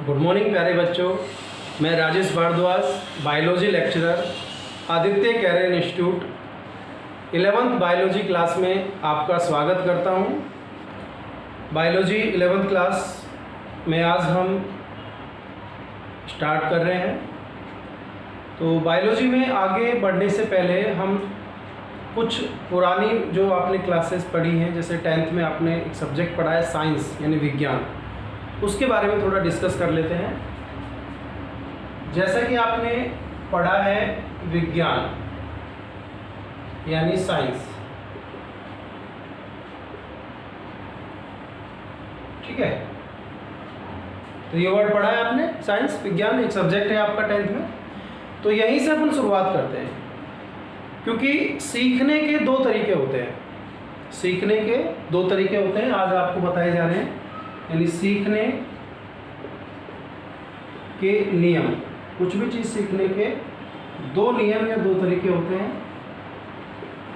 Good morning प्यारे बच्चों, मैं Rajesh Bhardwaj, biology lecturer, Aditya career institute 11th biology class में आपका स्वागत करता हूं। बायोलॉजी 11th क्लास में आज हम स्टार्ट कर रहे हैं। तो बायोलॉजी में आगे बढ़ने से पहले हम कुछ पुरानी जो आपने क्लासेस पढ़ी हैं, जैसे 10th में आपने एक सब्जेक्ट पढ़ा है साइंस यानी विज्ञान, उसके बारे में थोड़ा डिस्कस कर लेते हैं। जैसा कि आपने पढ़ा है विज्ञान यानी साइंस, ठीक है। तो ये वर्ड पढ़ा है आपने, साइंस विज्ञान एक सब्जेक्ट है आपका 10th में। तो यहीं से अपन शुरुआत करते हैं, क्योंकि सीखने के दो तरीके होते हैं। सीखने के दो तरीके होते हैं, आज आपको बताए जा रहे हैं। यानी सीखने के नियम, कुछ भी चीज़ सीखने के दो नियम या दो तरीके होते हैं।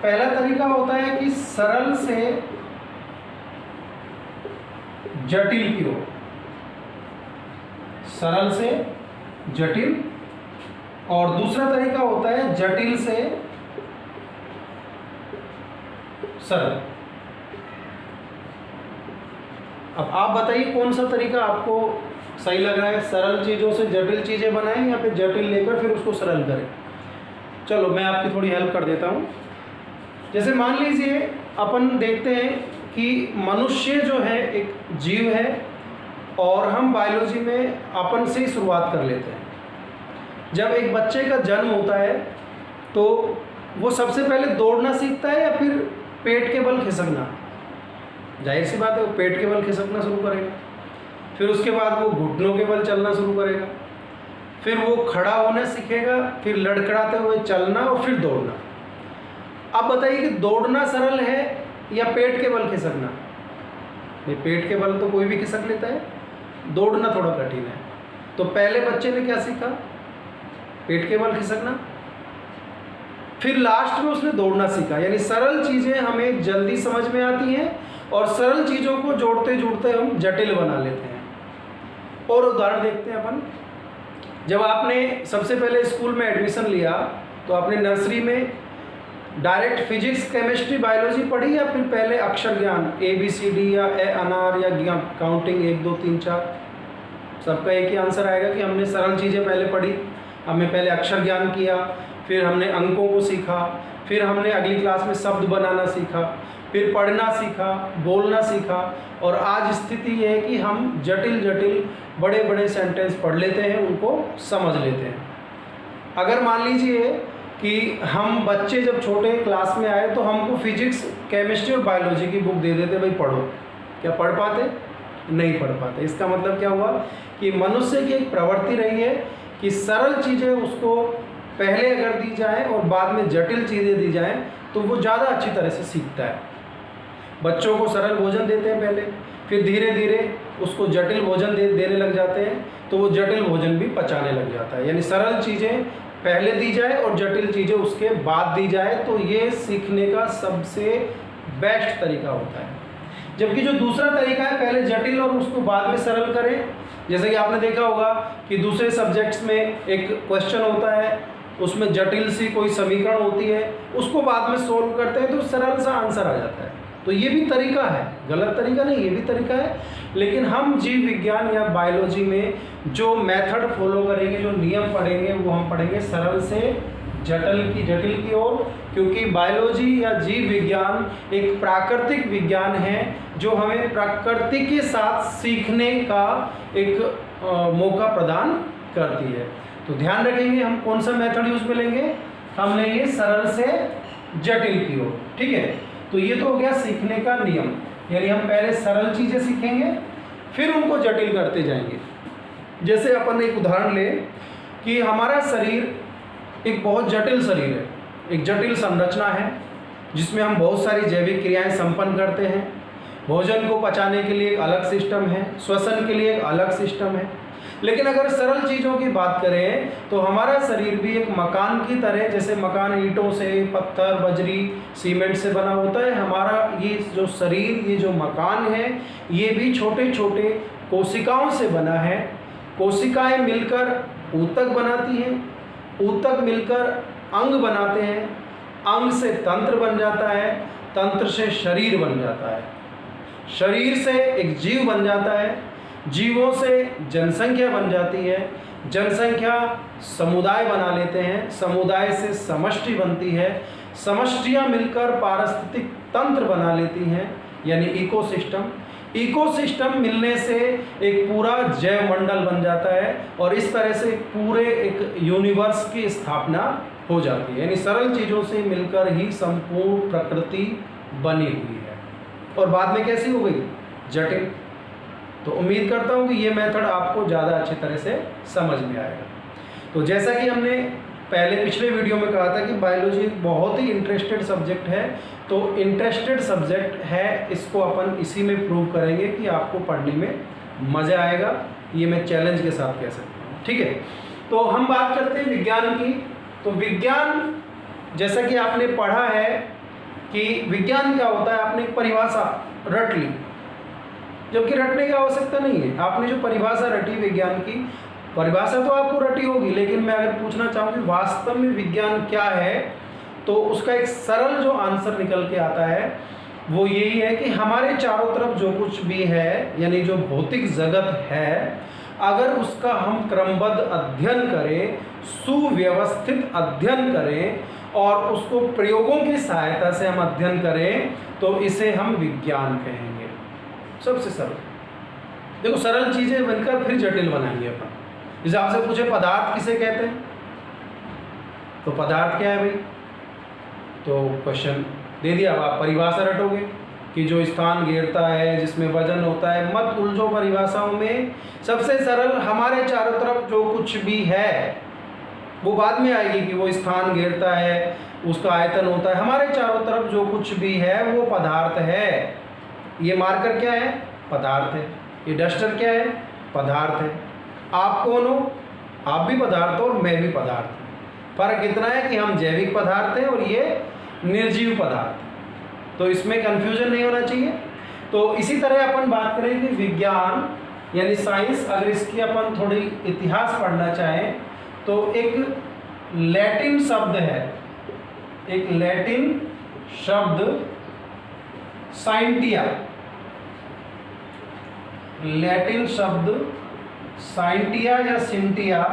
पहला तरीका होता है कि सरल से जटिल की ओर, सरल से जटिल, और दूसरा तरीका होता है जटिल से सरल। अब आप बताइए कौन सा तरीका आपको सही लग रहा है, सरल चीज़ों से जटिल चीज़ें बनाएं या फिर जटिल लेकर फिर उसको सरल करें। चलो मैं आपकी थोड़ी हेल्प कर देता हूँ। जैसे मान लीजिए अपन देखते हैं कि मनुष्य जो है एक जीव है, और हम बायोलॉजी में अपन से ही शुरुआत कर लेते हैं। जब एक बच्चे का जन्म होता है तो वो सबसे पहले दौड़ना सीखता है या फिर पेट के बल खिसकना? जाहिर सी बात है, वो पेट के बल खिसकना शुरू करेगा, फिर उसके बाद वो घुटनों के बल चलना शुरू करेगा, फिर वो खड़ा होना सीखेगा, फिर लड़खड़ाते हुए चलना और फिर दौड़ना। अब बताइए कि दौड़ना सरल है या पेट के बल खिसकना? नहीं, पेट के बल तो कोई भी खिसक लेता है, दौड़ना थोड़ा कठिन है। तो पहले बच्चे ने क्या सीखा? पेट के बल खिसकना, फिर लास्ट में उसने दौड़ना सीखा। यानी सरल चीज़ें हमें जल्दी समझ में आती हैं और सरल चीज़ों को जोड़ते जोड़ते हम जटिल बना लेते हैं। और उदाहरण देखते हैं अपन। जब आपने सबसे पहले स्कूल में एडमिशन लिया तो आपने नर्सरी में डायरेक्ट फिजिक्स, केमिस्ट्री, बायोलॉजी पढ़ी या फिर पहले अक्षर ज्ञान ABCD या ए अनार या काउंटिंग 1 2 3 4? सबका एक ही आंसर आएगा कि हमने सरल चीज़ें पहले पढ़ी। हमने पहले अक्षर ज्ञान किया, फिर हमने अंकों को सीखा, फिर हमने अगली क्लास में शब्द बनाना सीखा, फिर पढ़ना सीखा, बोलना सीखा, और आज स्थिति ये है कि हम जटिल जटिल बड़े बड़े सेंटेंस पढ़ लेते हैं, उनको समझ लेते हैं। अगर मान लीजिए कि हम बच्चे जब छोटे क्लास में आए तो हमको फिजिक्स, केमिस्ट्री और बायोलॉजी की बुक दे देते, भाई पढ़ो, क्या पढ़ पाते? नहीं पढ़ पाते। इसका मतलब क्या हुआ कि मनुष्य की एक प्रवृत्ति रही है कि सरल चीज़ें उसको पहले अगर दी जाए और बाद में जटिल चीज़ें दी जाएं तो वो ज़्यादा अच्छी तरह से सीखता है। बच्चों को सरल भोजन देते हैं पहले, फिर धीरे धीरे उसको जटिल भोजन देने लग जाते हैं, तो वो जटिल भोजन भी पचाने लग जाता है। यानी सरल चीज़ें पहले दी जाए और जटिल चीज़ें उसके बाद दी जाए, तो ये सीखने का सबसे बेस्ट तरीका होता है। जबकि जो दूसरा तरीका है, पहले जटिल और उसको बाद में सरल करें। जैसे कि आपने देखा होगा कि दूसरे सब्जेक्ट्स में एक क्वेश्चन होता है, उसमें जटिल सी कोई समीकरण होती है, उसको बाद में सोल्व करते हैं तो सरल सा आंसर आ जाता है। तो ये भी तरीका है, गलत तरीका नहीं, ये भी तरीका है। लेकिन हम जीव विज्ञान या बायोलॉजी में जो मेथड फॉलो करेंगे, जो नियम पढ़ेंगे, वो हम पढ़ेंगे सरल से जटिल की ओर, क्योंकि बायोलॉजी या जीव विज्ञान एक प्राकृतिक विज्ञान है जो हमें प्रकृति के साथ सीखने का एक मौका प्रदान करती है। तो ध्यान रखेंगे हम कौन सा मेथड यूज में लेंगे, हम लेंगे सरल से जटिल की ओर, ठीक है। तो ये तो हो गया सीखने का नियम, यानी हम पहले सरल चीज़ें सीखेंगे फिर उनको जटिल करते जाएंगे। जैसे अपन एक उदाहरण लें कि हमारा शरीर एक बहुत जटिल शरीर है, एक जटिल संरचना है जिसमें हम बहुत सारी जैविक क्रियाएं संपन्न करते हैं। भोजन को पचाने के लिए एक अलग सिस्टम है, श्वसन के लिए एक अलग सिस्टम है। लेकिन अगर सरल चीज़ों की बात करें तो हमारा शरीर भी एक मकान की तरह, जैसे मकान ईंटों से, पत्थर, बजरी, सीमेंट से बना होता है, हमारा ये जो शरीर, ये जो मकान है, ये भी छोटे छोटे कोशिकाओं से बना है। कोशिकाएं मिलकर ऊतक बनाती हैं, ऊतक मिलकर अंग बनाते हैं, अंग से तंत्र बन जाता है, तंत्र से शरीर बन जाता है, शरीर से एक जीव बन जाता है, जीवों से जनसंख्या बन जाती है, जनसंख्या समुदाय बना लेते हैं, समुदाय से समष्टि बनती है, समष्टियाँ मिलकर पारिस्थितिक तंत्र बना लेती हैं यानी इकोसिस्टम, इकोसिस्टम मिलने से एक पूरा जैव मंडल बन जाता है और इस तरह से पूरे एक यूनिवर्स की स्थापना हो जाती है। यानी सरल चीज़ों से मिलकर ही संपूर्ण प्रकृति बनी हुई है और बाद में कैसी हो गई? जटिल। तो उम्मीद करता हूँ कि ये मेथड आपको ज़्यादा अच्छी तरह से समझ में आएगा। तो जैसा कि हमने पहले पिछले वीडियो में कहा था कि बायोलॉजी एक बहुत ही इंटरेस्टेड सब्जेक्ट है, तो इंटरेस्टेड सब्जेक्ट है, इसको अपन इसी में प्रूव करेंगे कि आपको पढ़ने में मज़ा आएगा। ये मैं चैलेंज के साथ कह सकता हूँ। ठीक है, तो हम बात करते हैं विज्ञान की। तो विज्ञान, जैसा कि आपने पढ़ा है कि विज्ञान क्या होता है, आपने एक परिभाषा रट ली, जबकि रटने की आवश्यकता नहीं है। आपने जो परिभाषा रटी विज्ञान की, परिभाषा तो आपको रटी होगी, लेकिन मैं अगर पूछना चाहूँ कि वास्तव में विज्ञान क्या है, तो उसका एक सरल जो आंसर निकल के आता है वो यही है कि हमारे चारों तरफ जो कुछ भी है, यानी जो भौतिक जगत है, अगर उसका हम क्रमबद्ध अध्ययन करें, सुव्यवस्थित अध्ययन करें और उसको प्रयोगों की सहायता से हम अध्ययन करें, तो इसे हम विज्ञान कहेंगे। सबसे सरल। देखो, सरल चीज़ें बनकर फिर जटिल बनाएंगे अपन। जैसे आपसे पूछे पदार्थ किसे कहते हैं, तो पदार्थ क्या है भाई? तो क्वेश्चन दे दिया, अब आप परिभाषा रटोगे कि जो स्थान घेरता है, जिसमें वजन होता है। मत उलझो परिभाषाओं में। सबसे सरल, हमारे चारों तरफ जो कुछ भी है, वो बाद में आएगी कि वो स्थान घेरता है, उसका आयतन होता है। हमारे चारों तरफ जो कुछ भी है वो पदार्थ है। ये मार्कर क्या है? पदार्थ है। ये डस्टर क्या है? पदार्थ है। आप कौन हो? आप भी पदार्थ हो और मैं भी पदार्थ हूँ। फर्क इतना है कि हम जैविक पदार्थ हैं और ये निर्जीव पदार्थ हैं। तो इसमें कन्फ्यूजन नहीं होना चाहिए। तो इसी तरह अपन बात करें कि विज्ञान यानी साइंस, अगर इसकी अपन थोड़ी इतिहास पढ़ना चाहें तो एक लैटिन शब्द है, एक लैटिन शब्द साइंटिया, लैटिन शब्द साइंटिया या सिंटिया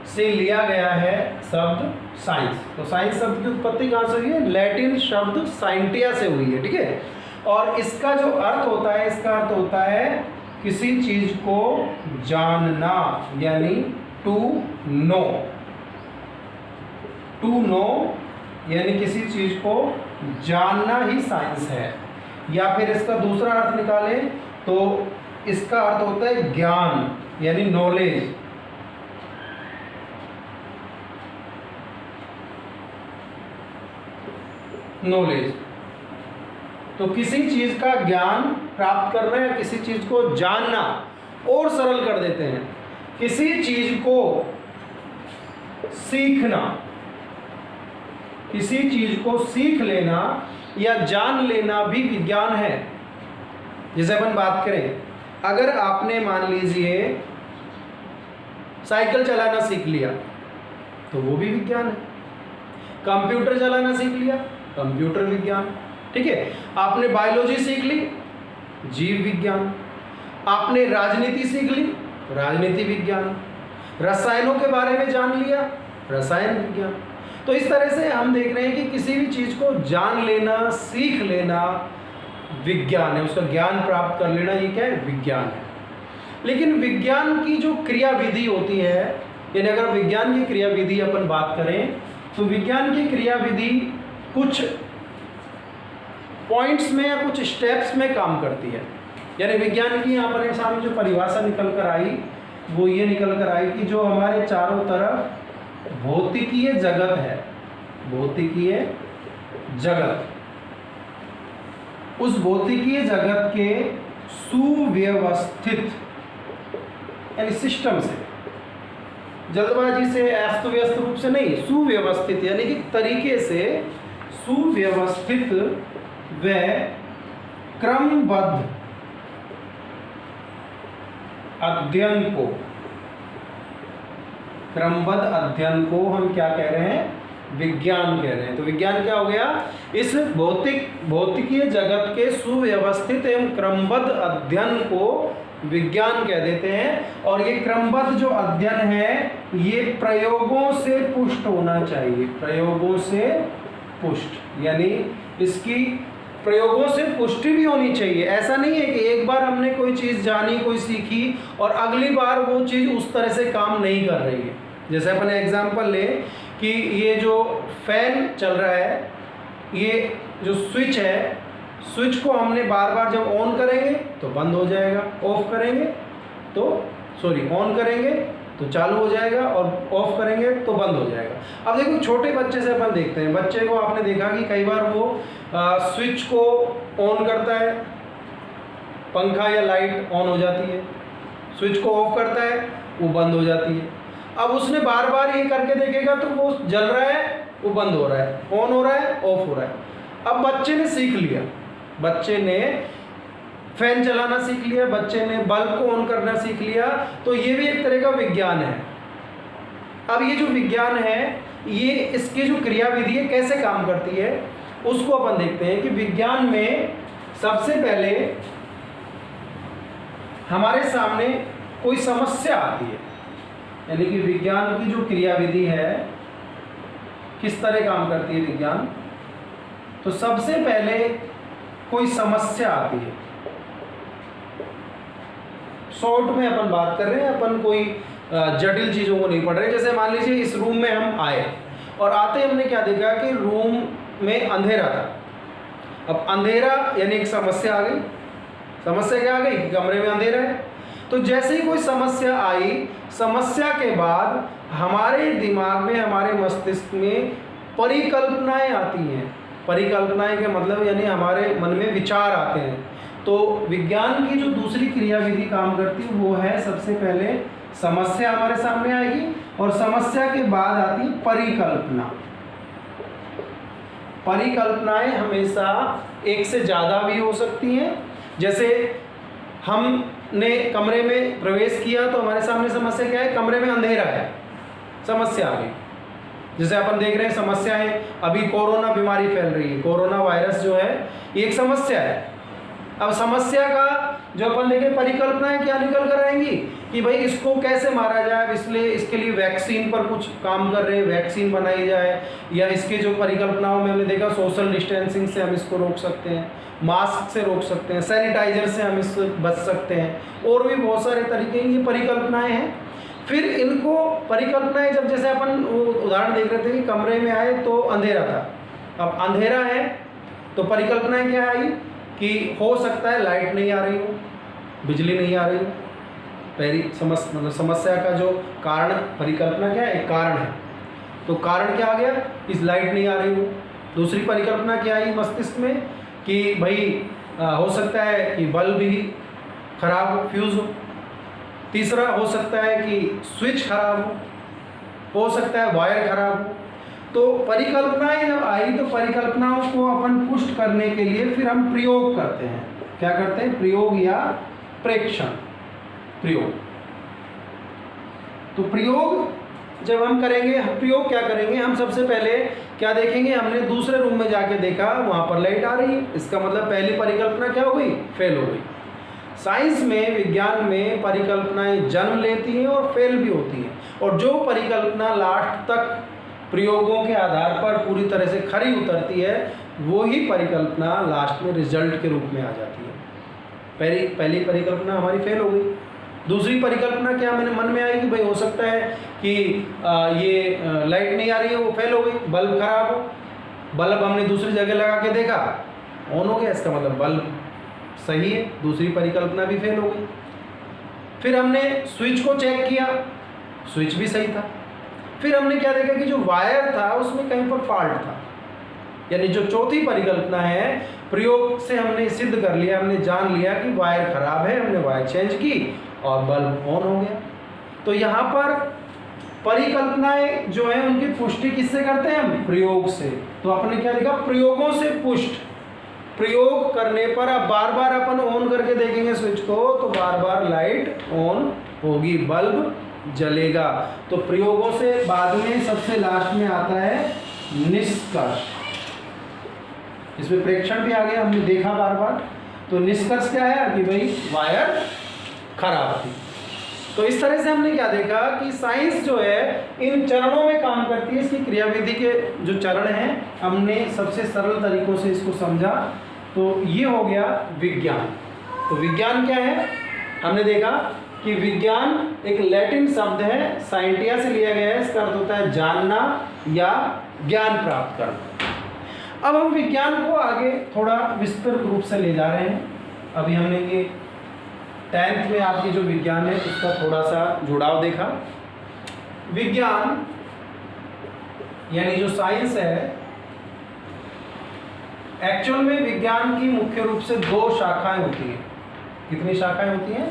से लिया गया है शब्द साइंस। तो साइंस शब्द की उत्पत्ति कहाँ से हुई है? लैटिन शब्द साइंटिया से हुई है। ठीक है, और इसका जो अर्थ होता है, इसका अर्थ होता है किसी चीज को जानना, यानी टू नो। टू नो यानी किसी चीज को जानना ही साइंस है। या फिर इसका दूसरा अर्थ निकालें तो इसका अर्थ होता है ज्ञान, यानी नॉलेज। नॉलेज तो किसी चीज का ज्ञान प्राप्त करना या किसी चीज को जानना। और सरल कर देते हैं, किसी चीज को सीखना, किसी चीज को सीख लेना या जान लेना भी विज्ञान है। जैसे अपन बात करें, अगर आपने मान लीजिए साइकिल चलाना सीख लिया तो वो भी विज्ञान है। कंप्यूटर चलाना सीख लिया, कंप्यूटर विज्ञान। ठीक है, आपने बायोलॉजी सीख ली, जीव विज्ञान। आपने राजनीति सीख ली, राजनीति विज्ञान। रसायनों के बारे में जान लिया, रसायन विज्ञान। तो इस तरह से हम देख रहे हैं कि किसी भी चीज़ को जान लेना, सीख लेना विज्ञान है। उसका ज्ञान प्राप्त कर लेना, ये क्या है? विज्ञान है। लेकिन विज्ञान की जो क्रियाविधि होती है, यानी अगर विज्ञान की क्रियाविधि अपन बात करें तो विज्ञान की क्रियाविधि कुछ पॉइंट्स में या कुछ स्टेप्स में काम करती है। यानी विज्ञान की यहाँ पर सामने जो परिभाषा निकल कर आई वो ये निकल कर आई कि जो हमारे चारों तरफ भौतिकीय जगत है, भौतिकीय जगत, उस भौतिकीय जगत के सुव्यवस्थित यानी सिस्टम से, जल्दबाजी से, अस्त व्यस्त रूप से नहीं, सुव्यवस्थित यानी कि तरीके से सुव्यवस्थित व क्रमबद्ध अध्ययन को, क्रमबद्ध अध्ययन को हम क्या कह रहे हैं? विज्ञान कह रहे हैं। तो विज्ञान क्या हो गया? इस भौतिकीय जगत के सुव्यवस्थित एवं क्रमबद्ध अध्ययन को विज्ञान कह देते हैं। और ये क्रमबद्ध जो अध्ययन है ये प्रयोगों से पुष्ट होना चाहिए, प्रयोगों से पुष्ट, यानी इसकी प्रयोगों से पुष्टि भी होनी चाहिए। ऐसा नहीं है कि एक बार हमने कोई चीज़ जानी, कोई सीखी और अगली बार वो चीज़ उस तरह से काम नहीं कर रही है। जैसे अपन एग्जांपल लें कि ये जो फैन चल रहा है, ये जो स्विच है, स्विच को हमने बार बार जब ऑन करेंगे तो बंद हो जाएगा, ऑफ करेंगे तो ऑन करेंगे तो चालू हो जाएगा और ऑफ करेंगे तो बंद हो जाएगा। अब देखो छोटे बच्चे से अपन देखते हैं, बच्चे को आपने देखा कि कई बार वो स्विच को ऑन करता है, पंखा या लाइट ऑन हो जाती है, स्विच को ऑफ करता है वो बंद हो जाती है। अब उसने बार बार ये करके देखेगा तो वो जल रहा है, वो बंद हो रहा है, ऑन हो रहा है, ऑफ हो रहा है। अब बच्चे ने सीख लिया, बच्चे ने फैन चलाना सीख लिया, बच्चे ने बल्ब को ऑन करना सीख लिया, तो ये भी एक तरह का विज्ञान है। अब ये जो विज्ञान है, ये इसकी जो क्रियाविधि है कैसे काम करती है उसको अपन देखते हैं कि विज्ञान में सबसे पहले हमारे सामने कोई समस्या आती है, यानी कि विज्ञान की जो क्रियाविधि है किस तरह काम करती है विज्ञान। तो सबसे पहले कोई समस्या आती है, शॉर्ट में अपन बात कर रहे हैं, अपन कोई जटिल चीज़ों को नहीं पढ़ रहे। जैसे मान लीजिए इस रूम में हम आए और आते हमने क्या देखा कि रूम में अंधेरा था। अब अंधेरा यानी एक समस्या आ गई। समस्या क्या आ गई? कमरे में अंधेरा है। तो जैसे ही कोई समस्या आई, समस्या के बाद हमारे दिमाग में, हमारे मस्तिष्क में परिकल्पनाएं आती हैं। परिकल्पनाएं के मतलब यानी हमारे मन में विचार आते हैं। तो विज्ञान की जो दूसरी क्रियाविधि काम करती है वो है, सबसे पहले समस्या हमारे सामने आएगी और समस्या के बाद आती है परिकल्पना। परिकल्पनाएं हमेशा एक से ज़्यादा भी हो सकती हैं। जैसे हमने कमरे में प्रवेश किया तो हमारे सामने समस्या क्या है? कमरे में अंधेरा है, समस्या आ गई। जैसे अपन देख रहे हैं समस्या है, अभी कोरोना बीमारी फैल रही है, कोरोना वायरस जो है ये एक समस्या है। अब समस्या का जो अपन देखें परिकल्पनाएं क्या निकल कर आएंगी कि भाई इसको कैसे मारा जाए, इसलिए इसके लिए वैक्सीन पर कुछ काम कर रहे हैं, वैक्सीन बनाई जाए, या इसके जो परिकल्पनाओं में हमने देखा सोशल डिस्टेंसिंग से हम इसको रोक सकते हैं, मास्क से रोक सकते हैं, सैनिटाइजर से हम इससे बच सकते हैं, और भी बहुत सारे तरीके ये परिकल्पनाएँ हैं। फिर इनको परिकल्पनाएं जब, जैसे अपन उदाहरण देख रहे थे कि कमरे में आए तो अंधेरा था, अब अंधेरा है तो परिकल्पनाएं क्या आई कि हो सकता है लाइट नहीं आ रही हो, बिजली नहीं आ रही हो। पहली समस्या का जो कारण, परिकल्पना क्या है? एक कारण है, तो कारण क्या आ गया? इस लाइट नहीं आ रही हो। दूसरी परिकल्पना क्या आई मस्तिष्क में कि भाई हो सकता है कि बल्ब ही खराब हो, फ्यूज़ हो। तीसरा हो सकता है कि स्विच खराब हो सकता है वायर खराब हो। तो परिकल्पनाएं जब आई तो परिकल्पनाओं को अपन पुष्ट करने के लिए फिर हम प्रयोग करते हैं। क्या करते हैं? प्रयोग या प्रेक्षण। प्रयोग, तो प्रयोग जब हम करेंगे, हम प्रयोग क्या करेंगे? हम सबसे पहले क्या देखेंगे? हमने दूसरे रूम में जाके देखा, वहाँ पर लाइट आ रही है, इसका मतलब पहली परिकल्पना क्या हो गई? फेल हो गई। साइंस में, विज्ञान में परिकल्पनाएं जन्म लेती हैं और फेल भी होती हैं, और जो परिकल्पना लास्ट तक प्रयोगों के आधार पर पूरी तरह से खरी उतरती है वो ही परिकल्पना लास्ट में रिजल्ट के रूप में आ जाती है। पहली परिकल्पना हमारी फेल हो गई। दूसरी परिकल्पना क्या मेरे मन में आई कि भाई हो सकता है कि ये लाइट नहीं आ रही है, वो फेल हो गई। बल्ब खराब हो, बल्ब हमने दूसरी जगह लगा के देखा, ऑन हो गया, इसका मतलब बल्ब सही है, दूसरी परिकल्पना भी फेल हो गई। फिर हमने स्विच को चेक किया, स्विच भी सही था। फिर हमने क्या देखा कि जो वायर था उसमें कहीं पर फॉल्ट था, यानी जो चौथी परिकल्पना है, प्रयोग से हमने सिद्ध कर लिया, हमने जान लिया कि वायर खराब है, हमने वायर चेंज की और बल्ब ऑन हो गया। तो यहाँ पर परिकल्पनाएं जो है उनकी पुष्टि किससे करते हैं हम? प्रयोग से। तो आपने क्या लिखा? प्रयोगों से पुष्ट। प्रयोग करने पर अब बार बार अपन ऑन करके देखेंगे स्विच को तो बार बार लाइट ऑन होगी, बल्ब जलेगा। तो प्रयोगों से बाद में सबसे लास्ट में आता है निष्कर्ष। इसमें प्रेक्षण भी आ गया, हमने देखा बार बार। तो निष्कर्ष क्या है कि भाई वायर खराब थी। तो इस तरह से हमने क्या देखा कि साइंस जो है इन चरणों में काम करती है। इसकी क्रियाविधि के जो चरण हैं हमने सबसे सरल तरीकों से इसको समझा। तो ये हो गया विज्ञान। तो विज्ञान क्या है, हमने देखा कि विज्ञान एक लैटिन शब्द है, साइंटिया से लिया गया है। इसका अर्थ होता है जानना या ज्ञान प्राप्त करना। अब हम विज्ञान को आगे थोड़ा विस्तृत रूप से ले जा रहे हैं। अभी हमने ये 10th में आपकी जो विज्ञान है उसका थोड़ा सा जुड़ाव देखा। विज्ञान यानी जो साइंस है, एक्चुअल में विज्ञान की मुख्य रूप से 2 शाखाएं होती हैं। कितनी शाखाएं होती हैं?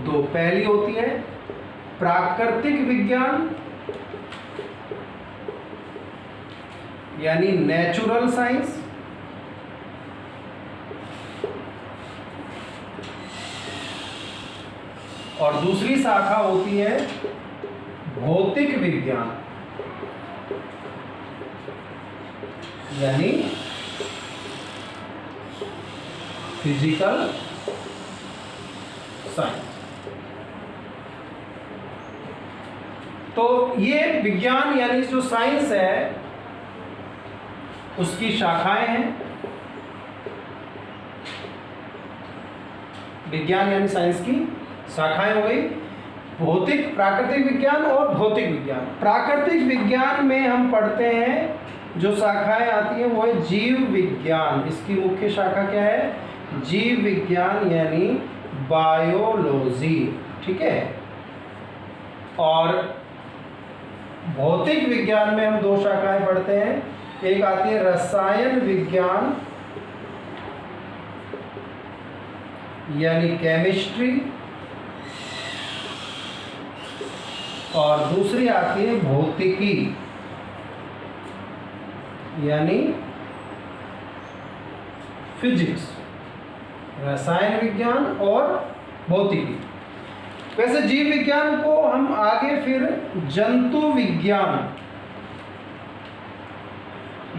2। पहली होती है प्राकृतिक विज्ञान यानी नेचुरल साइंस, और दूसरी शाखा होती है भौतिक विज्ञान यानी फिजिकल साइंस। तो ये विज्ञान यानी जो साइंस है उसकी शाखाएं हैं। विज्ञान यानी साइंस की शाखाएं हो गई भौतिक, प्राकृतिक विज्ञान और भौतिक विज्ञान। प्राकृतिक विज्ञान में हम पढ़ते हैं जो शाखाएं आती हैं वो है जीव विज्ञान। इसकी मुख्य शाखा क्या है? जीव विज्ञान यानी बायोलॉजी, ठीक है। और भौतिक विज्ञान में हम 2 शाखाएं पढ़ते हैं। एक आती है रसायन विज्ञान यानी केमिस्ट्री, और दूसरी आती है भौतिकी यानी फिजिक्स। रसायन विज्ञान और भौतिकी। वैसे जीव विज्ञान को हम आगे फिर जंतु विज्ञान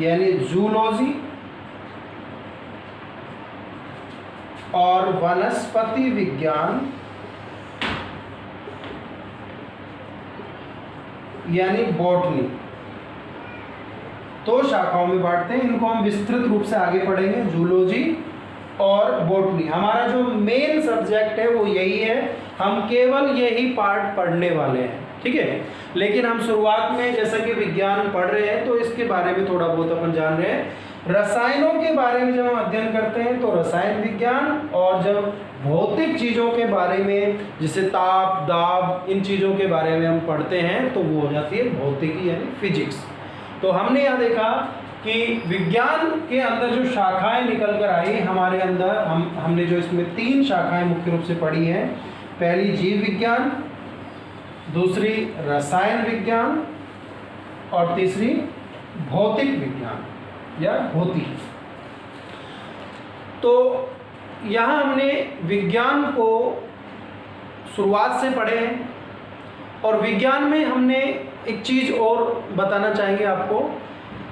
यानी जूलॉजी और वनस्पति विज्ञान यानी बॉटनी 2 शाखाओं में बांटते हैं। इनको हम विस्तृत रूप से आगे पढ़ेंगे, जूलॉजी और बॉटनी। हमारा जो मेन सब्जेक्ट है वो यही है, हम केवल यही पार्ट पढ़ने वाले हैं, ठीक है। लेकिन हम शुरुआत में जैसा कि विज्ञान पढ़ रहे हैं तो इसके बारे में थोड़ा बहुत अपन जान रहे हैं। रसायनों के बारे में जब हम अध्ययन करते हैं तो रसायन विज्ञान, और जब भौतिक चीज़ों के बारे में जैसे ताप, दाब, इन चीज़ों के बारे में हम पढ़ते हैं तो वो हो जाती है भौतिकी यानी फिजिक्स। तो हमने यहाँ देखा कि विज्ञान के अंदर जो शाखाएं निकल कर आई हमारे अंदर, हमने जो इसमें 3 शाखाएं मुख्य रूप से पढ़ी हैं। पहली जीव विज्ञान, दूसरी रसायन विज्ञान और तीसरी भौतिक विज्ञान या भौतिकी। तो यहाँ हमने विज्ञान को शुरुआत से पढ़े हैं, और विज्ञान में हमने एक चीज़ और बताना चाहेंगे आपको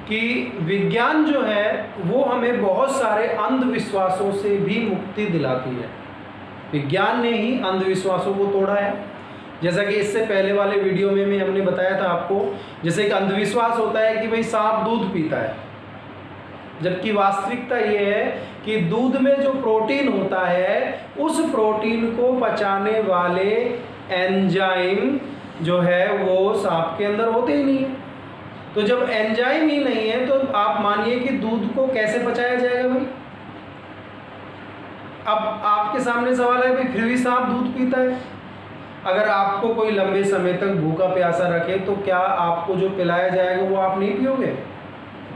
कि विज्ञान जो है वो हमें बहुत सारे अंधविश्वासों से भी मुक्ति दिलाती है। विज्ञान ने ही अंधविश्वासों को तोड़ा है। जैसा कि इससे पहले वाले वीडियो में हमने बताया था आपको, जैसे एक अंधविश्वास होता है कि भाई सांप दूध पीता है, जबकि वास्तविकता ये है कि दूध में जो प्रोटीन होता है उस प्रोटीन को पचाने वाले एंजाइम जो है वो सांप के अंदर होते ही नहीं है। तो जब एंजाइम ही नहीं है तो आप मानिए कि दूध को कैसे पचाया जाएगा भाई। अब आपके सामने सवाल है भाई फिर भी सांप दूध पीता है। अगर आपको कोई लंबे समय तक भूखा प्यासा रखे तो क्या आपको जो पिलाया जाएगा वो आप नहीं पियोगे?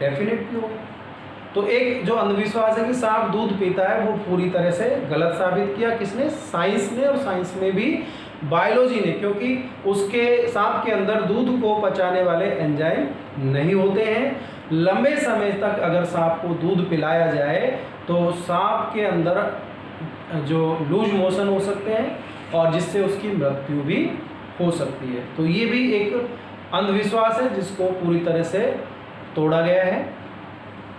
डेफिनेट पियोगे। तो एक जो अंधविश्वास है कि सांप दूध पीता है वो पूरी तरह से गलत साबित किया किसने? साइंस ने। और साइंस में भी बायोलॉजी ने, क्योंकि उसके सांप के अंदर दूध को पचाने वाले एंजाइम नहीं होते हैं। लंबे समय तक अगर सांप को दूध पिलाया जाए तो सांप के अंदर जो लूज मोशन हो सकते हैं और जिससे उसकी मृत्यु भी हो सकती है। तो ये भी एक अंधविश्वास है जिसको पूरी तरह से तोड़ा गया है।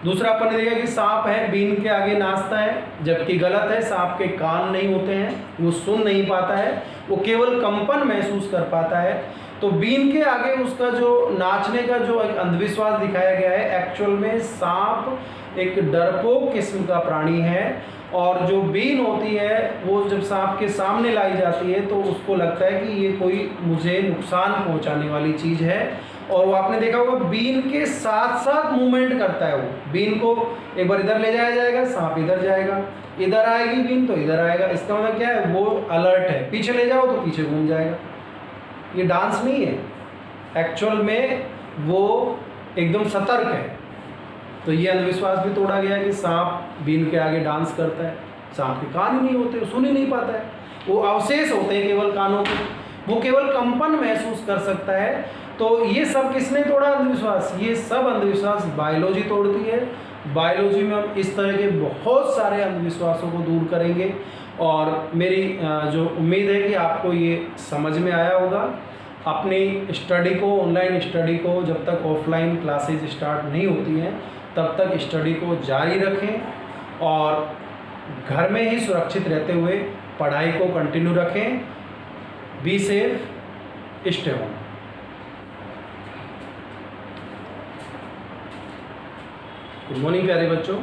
दूसरा अपन ने देखा कि सांप है बीन के आगे नाचता है, जबकि गलत है। सांप के कान नहीं होते हैं, वो सुन नहीं पाता है, वो केवल कंपन महसूस कर पाता है। तो बीन के आगे उसका जो नाचने का जो एक अंधविश्वास दिखाया गया है, एक्चुअल में सांप एक डरपोक किस्म का प्राणी है और जो बीन होती है वो जब सांप के सामने लाई जाती है तो उसको लगता है कि ये कोई मुझे नुकसान पहुंचाने वाली चीज़ है। और वो आपने देखा होगा बीन के साथ साथ मूवमेंट करता है। वो बीन को एक बार इधर ले जाया जाएगा, सांप इधर जाएगा, इधर आएगी बीन तो इधर आएगा। इसका मतलब क्या है, वो अलर्ट है। पीछे ले जाओ तो पीछे घूम जाएगा। ये डांस नहीं है, एक्चुअल में वो एकदम सतर्क है। तो ये अंधविश्वास भी तोड़ा गया कि सांप बीन के आगे डांस करता है। सांप के कान ही नहीं होते, सुन ही नहीं पाता है, वो अवशेष होते हैं केवल कानों के, वो केवल कंपन महसूस कर सकता है। तो ये सब किसने तोड़ा अंधविश्वास? ये सब अंधविश्वास बायोलॉजी तोड़ती है। बायोलॉजी में हम इस तरह के बहुत सारे अंधविश्वासों को दूर करेंगे और मेरी जो उम्मीद है कि आपको ये समझ में आया होगा। अपनी स्टडी को, ऑनलाइन स्टडी को, जब तक ऑफलाइन क्लासेज स्टार्ट नहीं होती हैं तब तक स्टडी को जारी रखें और घर में ही सुरक्षित रहते हुए पढ़ाई को कंटिन्यू रखें। Be safe, stay home. Good morning प्यारे बच्चों,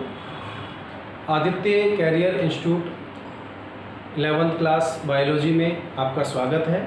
Aditya career institute 11th class biology में आपका स्वागत है।